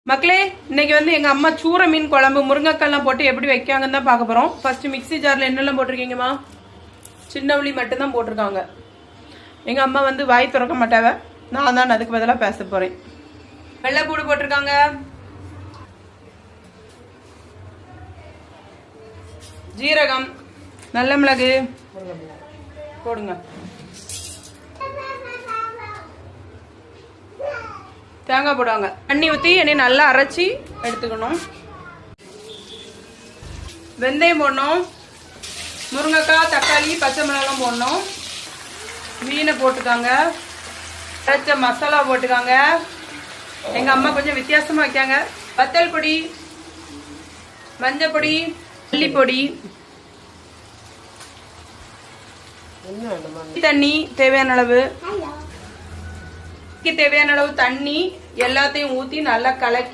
மக்களே, இன்னைக்கு வந்து எங்க அம்மா சூர மீன் குழம்பு முருங்கைக்காய்லாம் போட்டு எப்படி வைக்காங்கன்னு தான் பார்க்க போறோம். ஃபர்ஸ்ட் மிக்ஸி ஜார்ல என்னெல்லாம் போட்டிருக்கீங்கம்மா? சின்ன உள்ளி மட்டும் தான் போட்டிருக்காங்க. எங்க அம்மா வந்து வாய் திறக்க மாட்டாவ, நான் தான் அதுக்கு பதிலாக பேச போறேன். வெள்ளைப்பூடு போட்டிருக்காங்க, ஜீரகம், நல்ல மிளகு போடுங்க, தேங்காய் போடுவாங்க, தண்ணி ஊற்றி என்னை நல்லா அரைச்சி எடுத்துக்கணும். வெந்தயம் போடணும், முருங்கைக்காய், தக்காளி, பச்சை மிளகாய் போடணும். மீனை போட்டுக்காங்க, அரைச்ச மசாலா போட்டுக்காங்க. எங்க அம்மா கொஞ்சம் வித்தியாசமா வைக்காங்க. வத்தல் பொடி, மஞ்சள் பொடி, மல்லிப்பொடி, தண்ணி தேவையான அளவு, தேவையான அளவு தண்ணி எல்லாத்தையும் ஊற்றி நல்லா கலக்கி